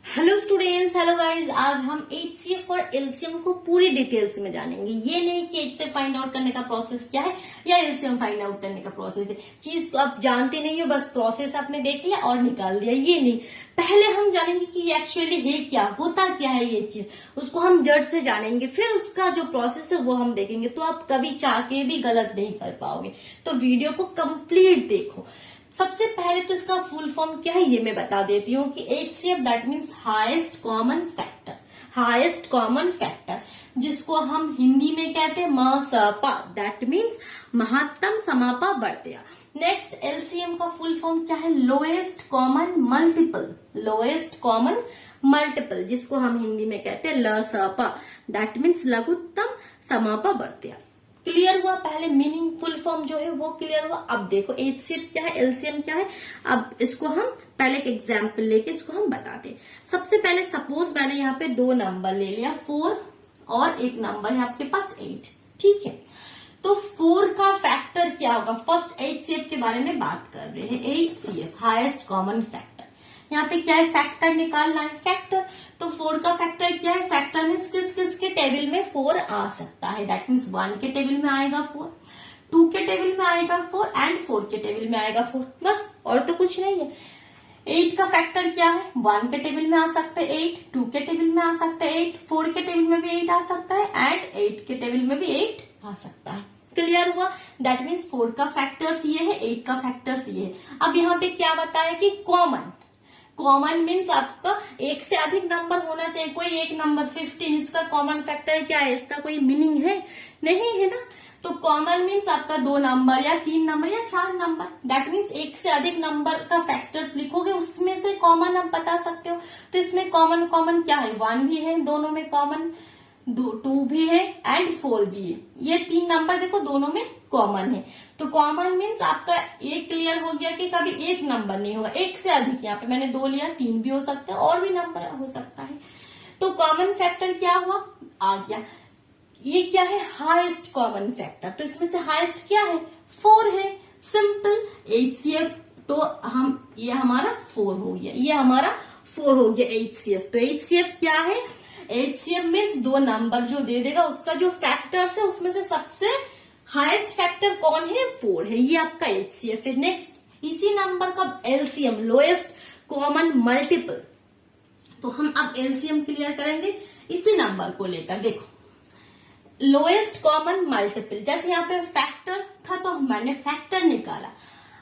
Hello students, hello guys. आज हम HCF और एलसीएम को पूरी डिटेल्स में जानेंगे। ये नहीं कि एचसीएफ फाइंड आउट करने का प्रोसेस क्या है या एलसीएम फाइंड आउट करने का प्रोसेस है। चीज तो आप जानते नहीं हो, बस प्रोसेस आपने देख लिया और निकाल दिया, ये नहीं। पहले हम जानेंगे कि ये एक्चुअली है क्या, होता क्या है ये चीज, उसको हम जड़ से जानेंगे, फिर उसका जो प्रोसेस है वो हम देखेंगे। तो आप कभी चाह के भी गलत नहीं कर पाओगे, तो वीडियो को कंप्लीट देखो। सबसे पहले तो इसका फुल फॉर्म क्या है ये मैं बता देती हूँ कि HCF that means highest common factor. Highest common factor जिसको हम हिंदी में कहते हैं मसपा, दैट मीन्स महत्तम समापा बढ़तिया। नेक्स्ट एलसीएम का फुल फॉर्म क्या है? Lowest common multiple. Lowest common multiple जिसको हम हिंदी में कहते हैं लसपा, दैट मीन्स लघुत्तम समापा बढ़तिया। क्लियर हुआ? पहले मीनिंग फुल फॉर्म जो है वो क्लियर हुआ। अब देखो एचसीएफ क्या है, एलसीएम क्या है। अब इसको हम पहले एक एग्जाम्पल लेके इसको हम बताते हैं। सबसे पहले सपोज मैंने यहाँ पे दो नंबर ले लिया, 4 और एक नंबर है आपके पास 8, ठीक है। तो 4 का फैक्टर क्या होगा? फर्स्ट एचसीएफ के बारे में बात कर रहे हैं। एचसीएफ हाईएस्ट कॉमन फैक्टर, यहाँ पे क्या है? फैक्टर निकालना है। फैक्टर तो 4 का फैक्टर क्या है? फैक्टर मीन्स किस किस के टेबल में 4 आ सकता है। दैट मीन्स 1 के टेबल में आएगा 4, 2 के टेबल में आएगा 4 एंड 4 के टेबल में आएगा 4, बस और तो कुछ नहीं है। 8 का फैक्टर क्या है? 1 के टेबल में आ सकता है 8, 2 के टेबल में आ सकता है 8, 4 के टेबल में भी 8 आ सकता है एंड 8 के टेबल में भी 8 आ सकता है। क्लियर हुआ? दैट मीन्स 4 का फैक्टर्स ये है, 8 का फैक्टर्स ये है। अब यहाँ पे क्या बताया कि कॉमन। कॉमन मीन्स आपका एक से अधिक नंबर होना चाहिए। कोई एक नंबर 15 इसका कॉमन फैक्टर क्या है? इसका कोई मीनिंग है? नहीं है ना। तो कॉमन मीन्स आपका 2 नंबर या 3 नंबर या 4 नंबर, दैट मीन्स एक से अधिक नंबर का फैक्टर्स लिखोगे उसमें से कॉमन आप बता सकते हो। तो इसमें कॉमन कॉमन क्या है? 1 भी है दोनों में कॉमन, 2 भी है एंड 4 भी है। ये 3 नंबर देखो दोनों में कॉमन है। तो कॉमन मीन्स आपका ये क्लियर हो गया कि कभी एक नंबर नहीं होगा, एक से अधिक। यहाँ पे मैंने 2 लिया, 3 भी हो सकता है और भी नंबर हो सकता है। तो कॉमन फैक्टर क्या हुआ? आ गया। ये क्या है? Highest common factor. तो इसमें से हाईएस्ट क्या है? 4 है। सिंपल। एचसीएफ तो हम ये हमारा 4 हो गया, ये हमारा 4 हो गया एचसीएफ। तो एचसीएफ क्या है? एचसीएफ मीन्स 2 नंबर जो दे देगा उसका जो फैक्टर्स है उसमें से सबसे हाईएस्ट फैक्टर कौन है? 4 है। ये आपका एचसीएफ है। नेक्स्ट इसी नंबर का एलसीएम, लोएस्ट कॉमन मल्टीपल। तो हम अब एलसीएम क्लियर करेंगे इसी नंबर को लेकर। देखो लोएस्ट कॉमन मल्टीपल, जैसे यहाँ पे फैक्टर था तो मैंने फैक्टर निकाला।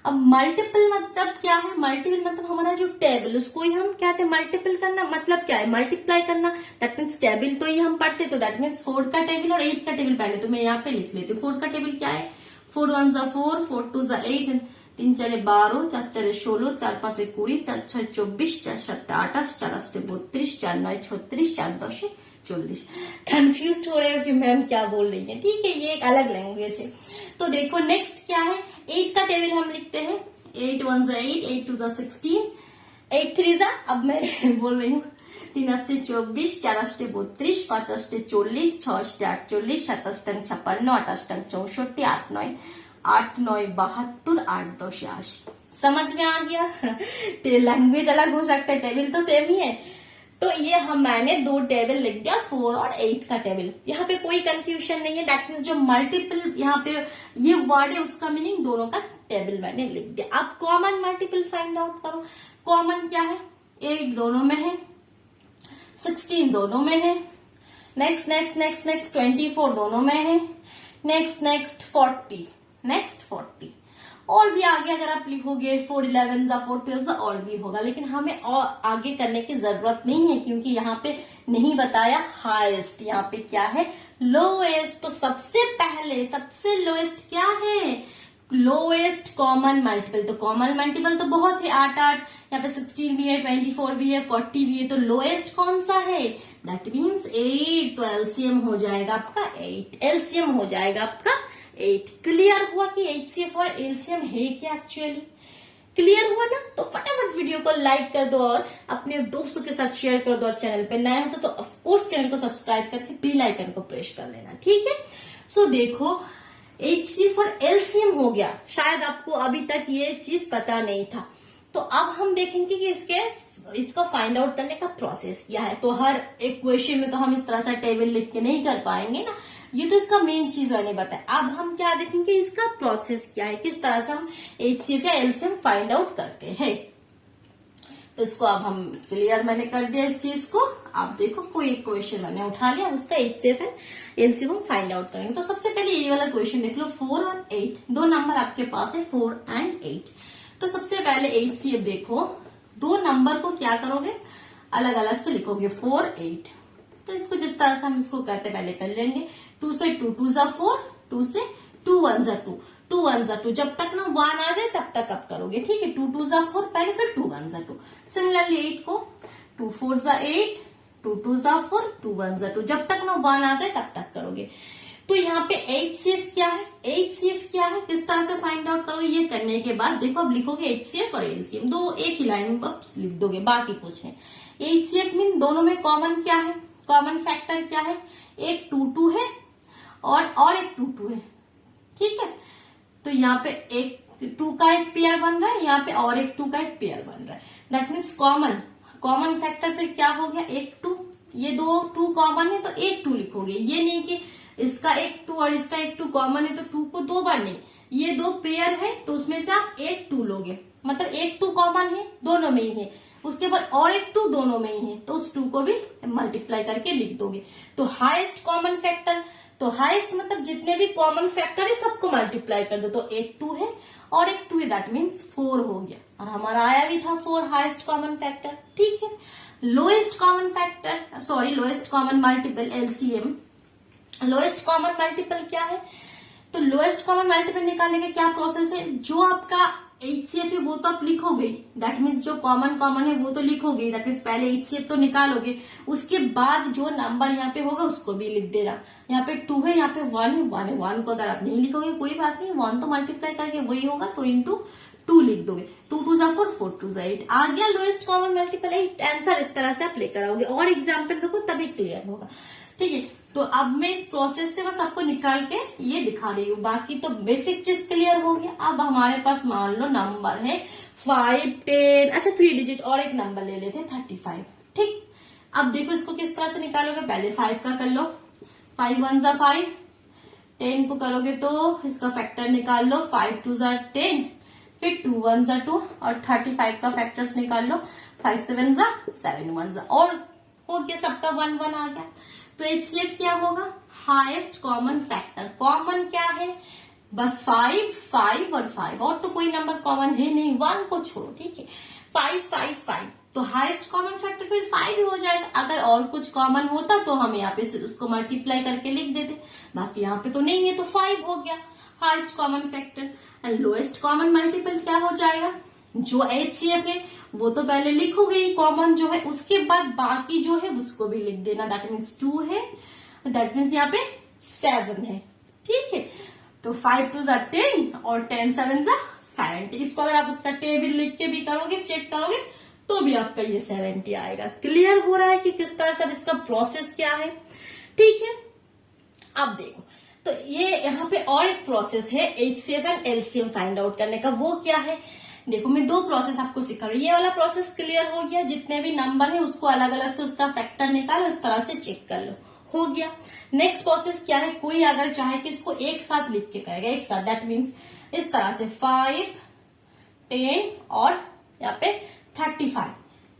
अब मल्टीपल मतलब क्या है? मल्टीपल मतलब हमारा जो टेबल, उसको ही हम कहते हैं मल्टीपल करना। मतलब क्या है? मल्टीप्लाई करना। दैट मीन्स टेबल तो ये हम पढ़ते, तो दैट मीन्स 4 का टेबल और 8 का टेबल। पहले तो मैं यहाँ पे लिख लेती हूँ 4 का टेबल क्या है? 4 1 जा 4, 4 2 जा 8, 3 4 12, 4 4 16, 4 5 20, 4 6 24, 4 7 28, 4 8 32, 4 9 36, 4 10 40। कंफ्यूज हो रहे हो कि मैम क्या बोल रही है? ठीक है, ये एक अलग लैंग्वेज है। तो देखो नेक्स्ट क्या है? 8 का टेबल हम लिखते हैं 8 1 जा 8, 8 2 जा 16, 8 3 जा, अब मैं बोल रही हूँ 3 8 24, 4 8 32, 5 8 40, 6 8 48, 7 8 56, 8 8 64, 8 9 72, 8 10 80। समझ में आ गया? लैंग्वेज अलग हो सकता है, टेबल तो सेम ही है। तो ये मैंने 2 टेबल लिख दिया, 4 और 8 का टेबल। यहाँ पे कोई कंफ्यूजन नहीं है। दैट मीन्स जो मल्टीपल यहाँ पे ये वर्ड है उसका मीनिंग दोनों का टेबल मैंने लिख दिया। अब कॉमन मल्टीपल फाइंड आउट करो। कॉमन क्या है? 8 दोनों में है, 16 दोनों में है, नेक्स्ट नेक्स्ट नेक्स्ट नेक्स्ट 24 दोनों में है, नेक्स्ट नेक्स्ट 40, नेक्स्ट 40 और भी आगे अगर आप लिखोगे 4 11 जा 4 12 जा और भी होगा, लेकिन हमें और आगे करने की जरूरत नहीं है क्योंकि यहाँ पे नहीं बताया हाईएस्ट। यहाँ पे क्या है? लोएस्ट। तो सबसे पहले सबसे लोएस्ट क्या है? Lowest common multiple. तो कॉमन मल्टीपल तो बहुत है, 8 8, यहाँ पे 16 भी है, 24 भी है, 40 भी है। तो लोएस्ट कौन सा है? That means 8। तो एलसीएम हो जाएगा आपका 8। एलसीएम हो जाएगा आपका 8। क्लियर हुआ कि एचसीएफ और एलसीएम है क्या एक्चुअली? क्लियर हुआ ना? तो फटाफट वीडियो को लाइक कर दो और अपने दोस्तों के साथ शेयर कर दो। और चैनल पे नए हो तो ऑफकोर्स चैनल को सब्सक्राइब करके बेल आइकन को प्रेस कर लेना, ठीक है। सो देखो एचसीएफ और एलसीएम हो गया। शायद आपको अभी तक ये चीज पता नहीं था। तो अब हम देखेंगे कि इसके इसको फाइंड आउट करने का प्रोसेस क्या है। तो हर एक क्वेश्चन में तो हम इस तरह से टेबल लिख के नहीं कर पाएंगे ना, ये तो इसका मेन चीज मैंने बताया। अब हम क्या देखेंगे, इसका प्रोसेस क्या है, किस तरह से हम HCF या LCM फाइंड आउट करते हैं। तो इसको अब हम क्लियर मैंने कर दिया इस चीज को। आप देखो कोई एक क्वेश्चन मैंने उठा लिया, उसका HCF एंड LCM हम फाइंड आउट करेंगे। तो सबसे पहले ये वाला क्वेश्चन देख लो, 4 और 8 दो नंबर आपके पास है, 4 एंड 8। तो सबसे पहले HCF देखो, दो नंबर को क्या करोगे, अलग अलग से लिखोगे, 4 8। तो इसको जिस तरह से हम इसको करते पहले कर लेंगे, 2 से 2 2 जा 4, 2 से 2 1 जा 2, 2 1 जा 2, जब तक ना 1 आ जाए तब तक आप करोगे, ठीक है। 2 2 जा 4 पहले, फिर 2 1 जा 2। सिमिलरली 8 को 2 4 जा 8, 2 2 जा 4, 2 1 जा 2, जब तक ना 1 आ जाए तब तक करोगे। तो यहाँ पे HCF क्या है, HCF क्या है, किस तरह से फाइंड आउट करोगे, ये करने के बाद देखो अब लिखोगे HCF और LCM, दो एक ही लाइन में बस लिख दोगे, बाकी कुछ नहीं। HCF मीन दोनों में कॉमन क्या है, कॉमन फैक्टर क्या है, एक 2 2 है और एक 2 2 है, ठीक है। तो यहाँ पे एक 2 का एक पेयर बन रहा है, यहाँ पे और एक 2 का एक पेयर बन रहा है। दैट मीन्स कॉमन फैक्टर फिर क्या हो गया, एक 2, ये दो 2 कॉमन है तो एक 2 लिखोगे। ये नहीं कि इसका एक 2 और इसका एक 2 कॉमन है तो 2 को दो बार नहीं, ये दो पेयर है तो उसमें से आप एक 2 लोगे, मतलब एक 2 कॉमन है दोनों में ही है, उसके बाद और एक 2 दोनों में ही है, तो उस 2 को भी मल्टीप्लाई करके लिख दोगे। तो हाईएस्ट कॉमन फैक्टर, तो हाईएस्ट मतलब जितने भी कॉमन फैक्टर है सबको मल्टीप्लाई कर दो, तो एक 2 है और एक 2 है, दैट मीन्स 4 हो गया, और हमारा आया भी था 4 हाईएस्ट कॉमन फैक्टर, ठीक है। Lowest common factor, sorry lowest common multiple LCM, lowest common multiple क्या है, तो लोएस्ट कॉमन मल्टीपल निकालने का क्या प्रोसेस है, जो आपका HCF है वो तो आप लिखोगे, दैट मीन्स जो कॉमन है वो तो लिखोगे, दैट मीन्स पहले HCF तो निकालोगे, उसके बाद जो नंबर यहाँ पे होगा उसको भी लिख देना। यहाँ पे 2 है, यहाँ पे 1 है, 1 को अगर आप नहीं लिखोगे कोई बात नहीं, 1 तो मल्टीप्लाई करके वही होगा, तो इंटू 2 लिख दोगे, 2 2 जा 4, 4 2 जा 8, आ गया लोएस्ट कॉमन मल्टीपल 8। आंसर इस तरह से आप लेकर आओगे, और एग्जाम्पल देखो तभी क्लियर होगा, ठीक है। तो अब मैं इस प्रोसेस से बस आपको निकाल के ये दिखा रही हूँ, बाकी तो बेसिक चीज क्लियर हो गया। अब हमारे पास मान लो नंबर है 5 10, अच्छा 3 डिजिट और एक नंबर ले लेते हैं 35, ठीक। अब देखो इसको किस तरह से निकालोगे, पहले 5 का कर लो, 5 1 जा 5, 10 को करोगे तो इसका फैक्टर निकाल लो, 5 2 जा 10, फिर 2 1 जा 2, और 35 का फैक्टर्स निकाल लो, 5 7 जा 7 1 जा, और हो गया सबका 1 1 आ गया। तो HCF क्या होगा, हाईएस्ट कॉमन फैक्टर, कॉमन क्या है, बस 5 5 और 5, और तो कोई नंबर कॉमन है नहीं, 1 को छोड़ो, ठीक है। 5 5 5, तो हाईएस्ट कॉमन फैक्टर फिर 5 ही हो जाएगा। अगर और कुछ कॉमन होता तो हम यहाँ पे उसको मल्टीप्लाई करके लिख देते, बाकी यहाँ पे तो नहीं है तो 5 हो गया highest common factor. And lowest common multiple क्या हो जाएगा, जो HCF है वो तो पहले लिखोगे ही कॉमन जो है, उसके बाद बाकी जो है उसको भी लिख देना, दैट मीन्स 2 है, दैट मीन्स यहाँ पे 7 है, ठीक है। तो 5 2 जा 10 और 10 7 जा 70, इसको अगर आप उसका टेबल लिख के भी करोगे, चेक करोगे तो भी आपका ये 70 आएगा। क्लियर हो रहा है कि किस तरह से इसका प्रोसेस क्या है, ठीक है। अब देखो, तो ये यहाँ पे और एक प्रोसेस है HCF and LCM find out करने का, वो क्या है, देखो मैं दो प्रोसेस आपको सिखा रही हूँ। ये वाला प्रोसेस क्लियर हो गया, जितने भी नंबर है उसको अलग अलग से उसका फैक्टर निकालो, इस तरह से चेक कर लो, हो गया। नेक्स्ट प्रोसेस क्या है, कोई अगर चाहे कि इसको एक साथ लिख के करेगा, एक साथ, दैट मीन्स इस तरह से 5 10 और यहाँ पे 35,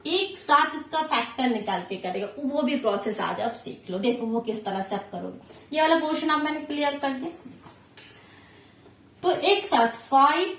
एक साथ इसका फैक्टर निकाल के करेगा, वो भी प्रोसेस आज आप सीख लो। देखो वो किस तरह से आप करोगे, ये वाला पोर्शन आप मैंने क्लियर कर दिया। तो एक साथ 5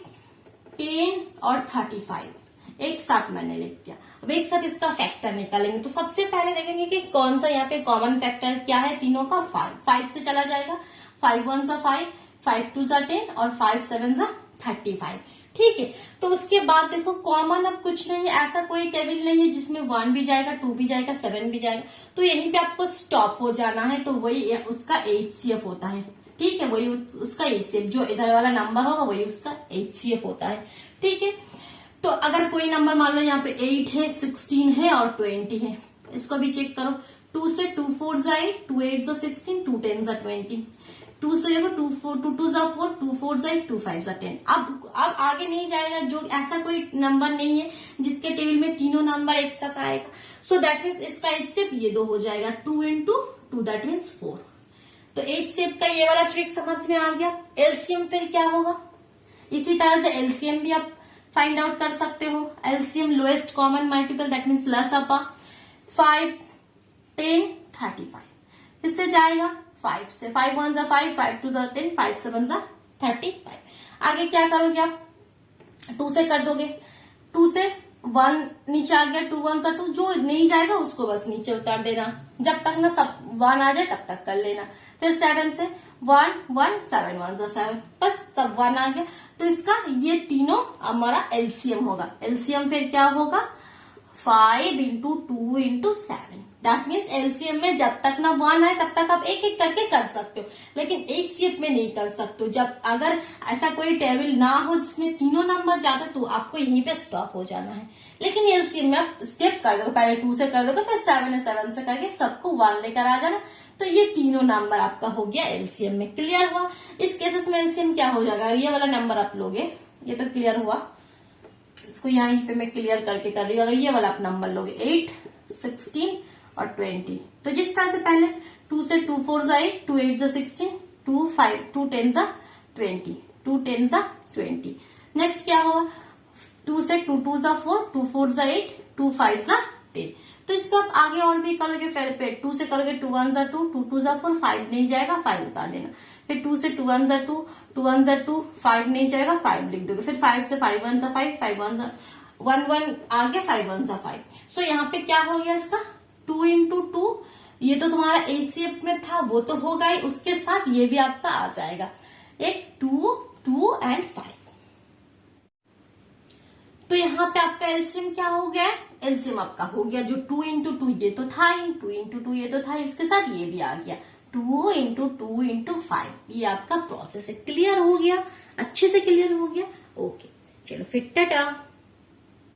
10 और 35 एक साथ मैंने लिख दिया। अब एक साथ इसका फैक्टर निकालेंगे, तो सबसे पहले देखेंगे कि कौन सा यहाँ पे कॉमन फैक्टर क्या है तीनों का, 5 से चला जाएगा, 5 1 जा 5, 5 2 जा 10 और 5 7 जा 35, ठीक है। तो उसके बाद देखो कॉमन अब कुछ नहीं है, ऐसा कोई टेबल नहीं है जिसमें 1 भी जाएगा, 2 भी जाएगा, 7 भी जाएगा, तो यहीं पे आपको स्टॉप हो जाना है। तो वही उसका HCF होता है, ठीक है, वही उसका HCF, जो इधर वाला नंबर होगा वही उसका HCF होता है, ठीक है। तो अगर कोई नंबर मान लो यहाँ पे 8 है, 16 है और 20 है, इसको भी चेक करो, 2 से 2 4 जा 8, 2 8 जा 16, 2 10 जा 20, 2 से देखो 2 2 जा 4, 2 4 जा 8, 2 5 जा 10। अब आगे नहीं जाएगा, जो ऐसा कोई नंबर नहीं है जिसके टेबल में तीनों नंबर एक साथ आएगा। सो दैट मीन्स इसका एचसीएफ ये 2 हो जाएगा, 2 into 2 दैट मीन्स 4। तो एचसीएफ का ये वाला ट्रिक समझ में आ गया। एलसीएम फिर क्या होगा, इसी तरह से एलसीएम भी आप फाइंड आउट कर सकते हो। LCM lowest common multiple that means लसापा 5 10 35 किससे जाएगा 5 से, 5 1 जा 5, 5 2 जा 10, 5 7 जा 35। आगे क्या करोगे आप, 2 से कर दोगे, 2 से 1 नीचे आ गया, 2 1 जा 2, जो नहीं जाएगा उसको बस नीचे उतार देना, जब तक ना सब 1 आ जाए तब तक कर लेना। फिर 7 से 1 1 7 1 जा 7, बस सब 1 आ गया। तो इसका ये तीनों हमारा एलसीएम होगा। एलसीएम फिर क्या होगा 5 into 2 into 7 that means LCM में जब तक ना 1 आए तब तक आप एक एक करके कर सकते हो, लेकिन एचसीएफ में नहीं कर सकते हो। जब अगर ऐसा कोई टेबल ना हो जिसमें तीनों नंबर ज्यादा, तो आपको यहीं पे स्टॉप हो जाना है। लेकिन एलसीएम में आप स्टेप कर दो, पहले 2 से कर दोगे, फिर 7 है 7 से करके सबको 1 लेकर आ जाना। तो ये तीनों नंबर आपका हो गया एलसीएम में। क्लियर हुआ। इस केसेस में एलसीएम क्या हो जाएगा, ये वाला नंबर आप लोगे, ये तो क्लियर हुआ, इसको यहाँ पे मैं क्लियर करके कर रही हूँ। अगर ये वाला आप नंबर लोगे 8 16 और 20, तो जिस तरह से पहले 2 से 2 4 जा 8, 2 8 जा 16, 2 5 2 10 जा 20, 2 10 जा 20। नेक्स्ट क्या होगा 2 से 2 2 जा 4, 2 4 जा 8, 2 5 जा 10। तो इसको आप आगे और भी करोगे, फिर 2 से करोगे 2 1 जा 2, 2 2 जा 4, 5 नहीं जाएगा 5 उतार देना। फिर 2 से 2 1 जा 2, 2 1 जा 2, 5 नहीं जाएगा 5 लिख दोगे। फिर 5 से 5 1 जा 5, 5 1 जा 1 1 आ गया, 5 1 जा 5। सो यहाँ पे क्या हो गया इसका 2 into 2, ये तो तुम्हारा एचसीएफ में था वो तो होगा ही, उसके साथ ये भी आपका आ जाएगा एक 2 2 and 5। तो यहाँ पे आपका एलसीएम क्या हो गया, एलसीएम आपका हो गया जो 2 into 2 ये तो था ही, 2 into 2 ये तो था ही, उसके साथ ये भी आ गया 2 into 2 into 5। ये आपका प्रोसेस है। क्लियर हो गया, अच्छे से क्लियर हो गया। ओके चलो फिर टाटा।